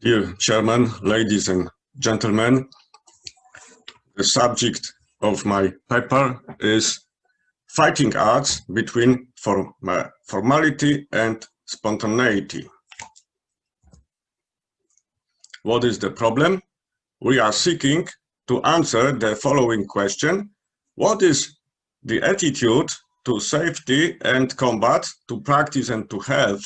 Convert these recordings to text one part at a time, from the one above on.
Dear Chairman, ladies and gentlemen, the subject of my paper is fighting arts between formality and spontaneity. What is the problem? We are seeking to answer the following question: what is the attitude to safety and combat, to practice and to health,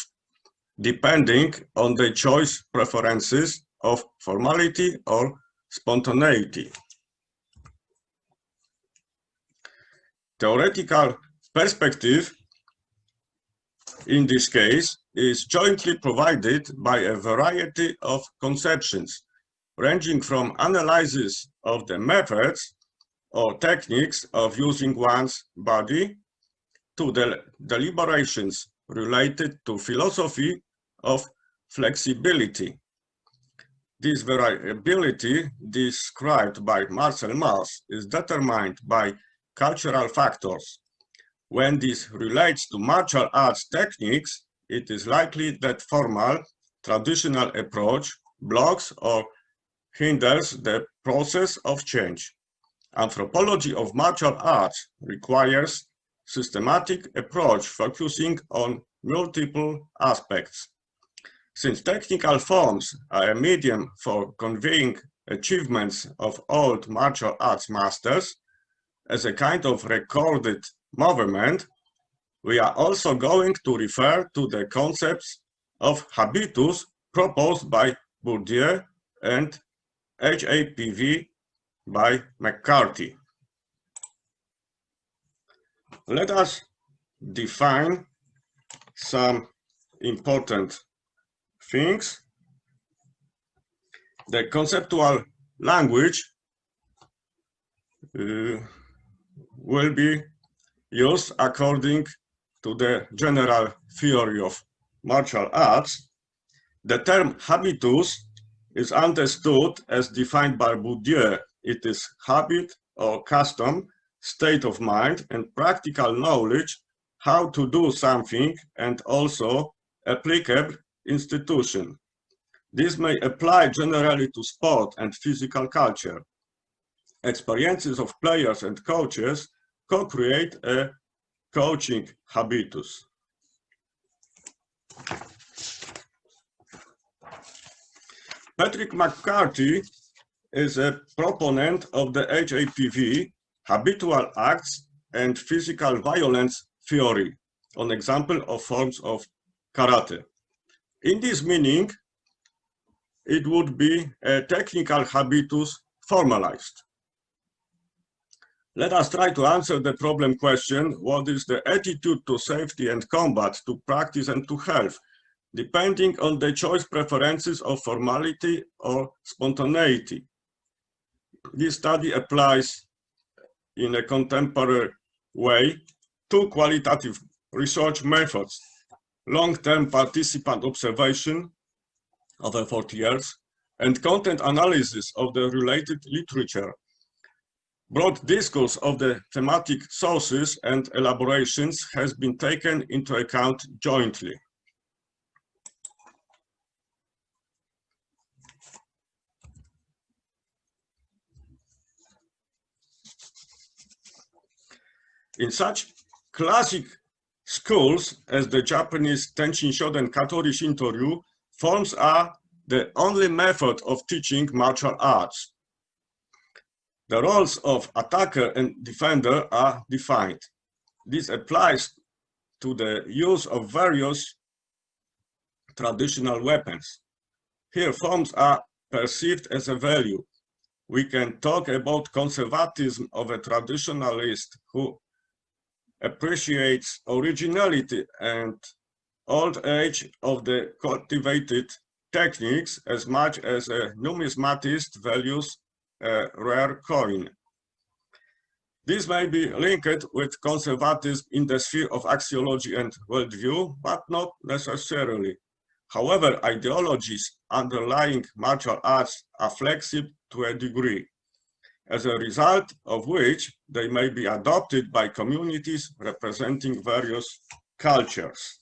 depending on the choice preferences of formality or spontaneity? Theoretical perspective in this case is jointly provided by a variety of conceptions, ranging from analysis of the methods or techniques of using one's body to the deliberations related to philosophy of flexibility. This variability described by Marcel Mauss is determined by cultural factors. When this relates to martial arts techniques, it is likely that formal, traditional approach blocks or hinders the process of change. Anthropology of martial arts requires systematic approach focusing on multiple aspects. Since technical forms are a medium for conveying achievements of old martial arts masters as a kind of recorded movement, we are also going to refer to the concepts of habitus proposed by Bourdieu and HAPV by McCarthy. Let us define some important things. The conceptual language will be used according to the general theory of martial arts. The term habitus is understood as defined by Bourdieu. It is habit or custom, state of mind, and practical knowledge how to do something, and also applicable institution. This may apply generally to sport and physical culture. Experiences of players and coaches co-create a coaching habitus. Patrick McCarthy is a proponent of the HAPV, habitual acts and physical violence theory, an example of forms of karate. In this meaning, it would be a technical habitus formalized. Let us try to answer the problem question: what is the attitude to safety and combat, to practice and to health, depending on the choice preferences of formality or spontaneity? This study applies in a contemporary way two qualitative research methods: long-term participant observation over 40 years and content analysis of the related literature. Broad discourse of the thematic sources and elaborations has been taken into account jointly. In such classic schools as the Japanese Tenshin Shoden Katori Shinto-ryu, forms are the only method of teaching martial arts. The roles of attacker and defender are defined. This applies to the use of various traditional weapons. Here, forms are perceived as a value. We can talk about conservatism of a traditionalist who appreciates originality and old age of the cultivated techniques as much as a numismatist values a rare coin. This may be linked with conservatism in the sphere of axiology and worldview, but not necessarily. However, ideologies underlying martial arts are flexible to a degree, as a result of which they may be adopted by communities representing various cultures.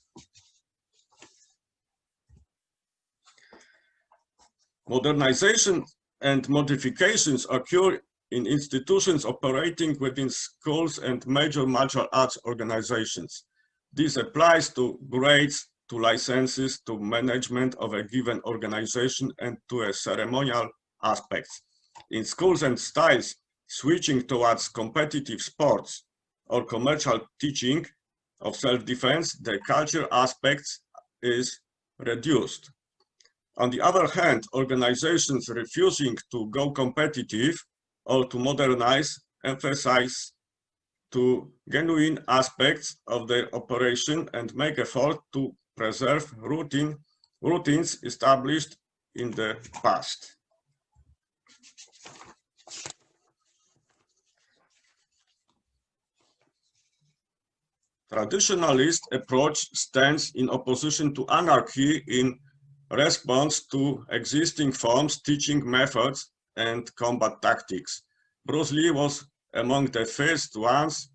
Modernization and modifications occur in institutions operating within schools and major martial arts organizations. This applies to grades, to licenses, to management of a given organization, and to a ceremonial aspects. In schools and styles switching towards competitive sports or commercial teaching of self-defense, the culture aspects is reduced. On the other hand, organizations refusing to go competitive or to modernize emphasize to genuine aspects of their operation and make effort to preserve routines established in the past. Traditionalist approach stands in opposition to anarchy in response to existing forms, teaching methods, and combat tactics. Bruce Lee was among the first ones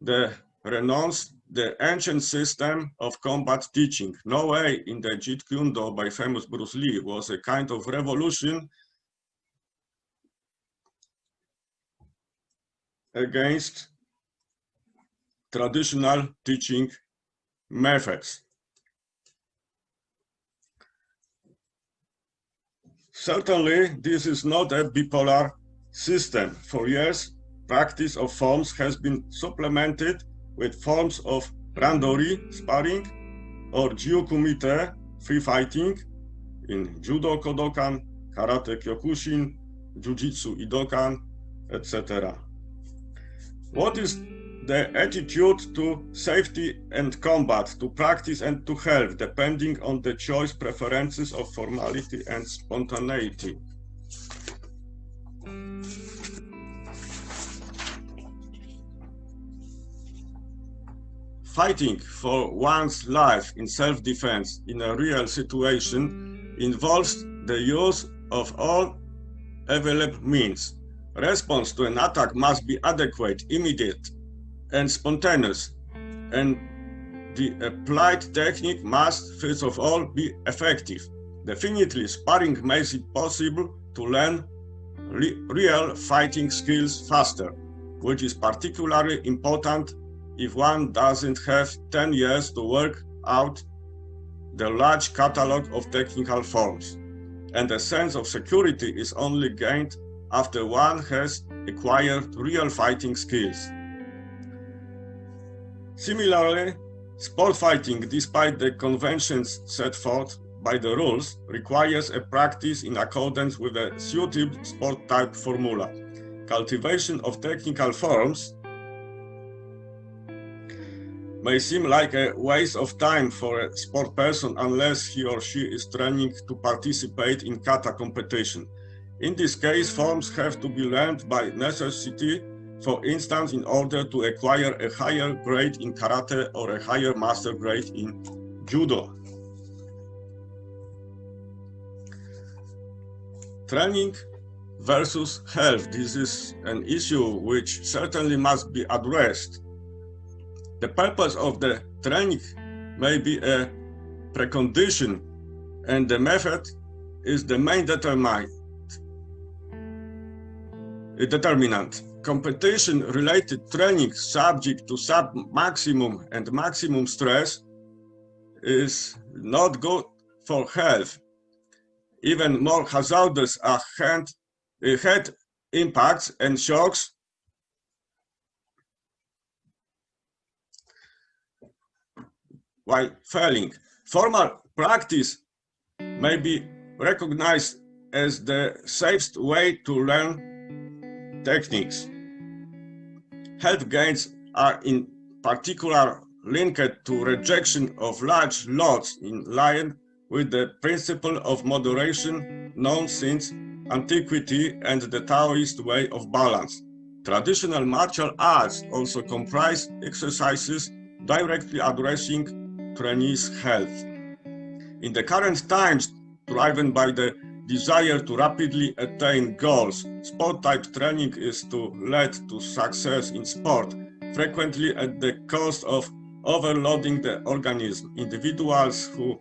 that renounced the ancient system of combat teaching. No way in the Jeet Kune Do by famous Bruce Lee was a kind of revolution against traditional teaching methods. Certainly, this is not a bipolar system. For years, practice of forms has been supplemented with forms of randori, sparring, or jiu-kumite, free fighting, in judo kodokan, karate kyokushin, jujutsu Idokan, etc. What is the attitude to safety and combat, to practice and to health, depending on the choice preferences of formality and spontaneity? Fighting for one's life in self-defense in a real situation involves the use of all available means. Response to an attack must be adequate, immediate, and spontaneous, and the applied technique must, first of all, be effective. Definitely, sparring makes it possible to learn real fighting skills faster, which is particularly important if one doesn't have 10 years to work out the large catalog of technical forms. And a sense of security is only gained after one has acquired real fighting skills. Similarly, sport fighting, despite the conventions set forth by the rules, requires a practice in accordance with a suited sport type formula. Cultivation of technical forms may seem like a waste of time for a sport person unless he or she is training to participate in kata competition. In this case, forms have to be learned by necessity, for instance, in order to acquire a higher grade in karate or a higher master grade in judo. Training versus health. This is an issue which certainly must be addressed. The purpose of the training may be a precondition, and the method is the main determinant. Competition-related training subject to sub-maximum and maximum stress is not good for health. Even more hazardous are head impacts and shocks while failing. Formal practice may be recognized as the safest way to learn techniques. Health gains are in particular linked to rejection of large loads in line with the principle of moderation known since antiquity and the Taoist way of balance. Traditional martial arts also comprise exercises directly addressing trainees' health. In the current times, driven by the desire to rapidly attain goals, sport-type training is to lead to success in sport, frequently at the cost of overloading the organism. Individuals who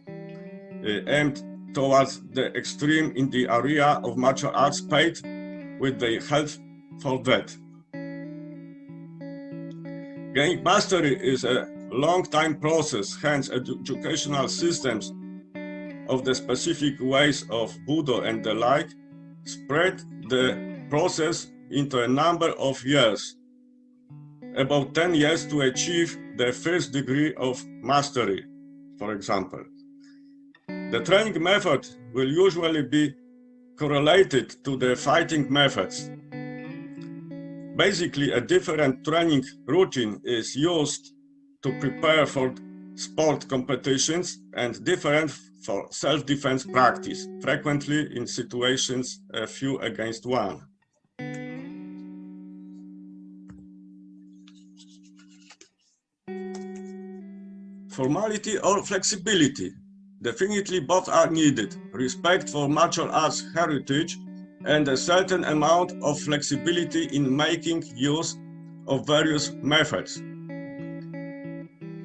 aim towards the extreme in the area of martial arts paid with their health for that. Gaining mastery is a long-time process, hence educational systems of the specific ways of Budo and the like spread the process into a number of years, about 10 years to achieve the first degree of mastery, for example. The training method will usually be correlated to the fighting methods. Basically, a different training routine is used to prepare for sport competitions and different for self-defense practice, frequently in situations a few against one. Formality or flexibility. Definitely both are needed. Respect for martial arts heritage and a certain amount of flexibility in making use of various methods,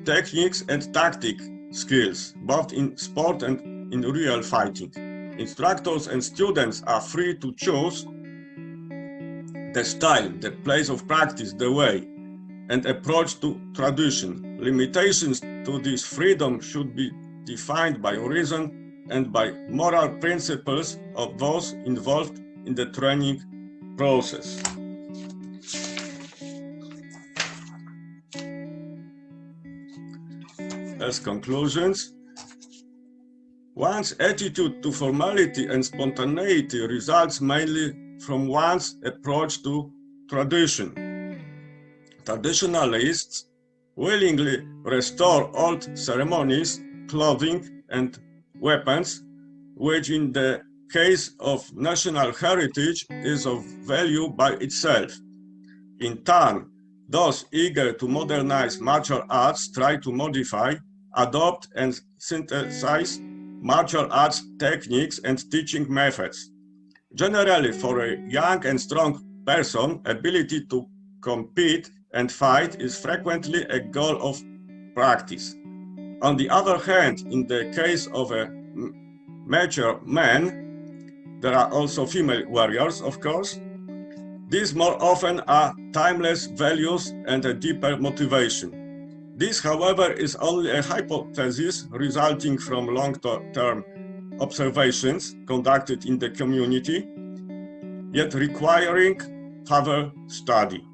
techniques and tactic skills, both in sport and in real fighting. Instructors and students are free to choose the style, the place of practice, the way, and approach to tradition. Limitations to this freedom should be defined by reason and by moral principles of those involved in the training process. As conclusions, one's attitude to formality and spontaneity results mainly from one's approach to tradition. Traditionalists willingly restore old ceremonies, clothing, and weapons, which in the case of national heritage is of value by itself. In turn, those eager to modernize martial arts try to modify, adopt, and synthesize martial arts techniques and teaching methods. Generally, for a young and strong person, ability to compete and fight is frequently a goal of practice. On the other hand, in the case of a mature man, there are also female warriors, of course. These more often are timeless values and a deeper motivation. This, however, is only a hypothesis resulting from long-term observations conducted in the community, yet requiring further study.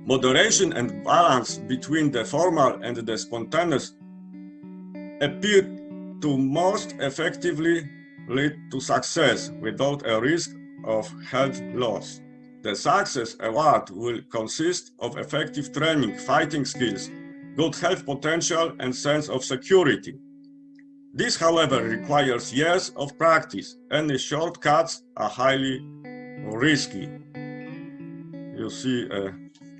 Moderation and balance between the formal and the spontaneous appear to most effectively lead to success without a risk of health loss. The success award will consist of effective training, fighting skills, good health potential, and sense of security. This, however, requires years of practice. Any shortcuts are highly risky. You see a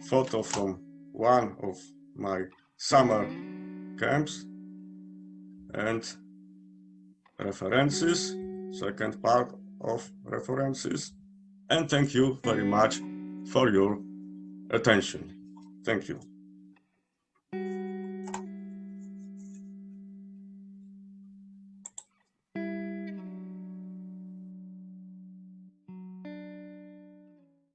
photo from one of my summer camps and references, second part of references. And thank you very much for your attention. Thank you.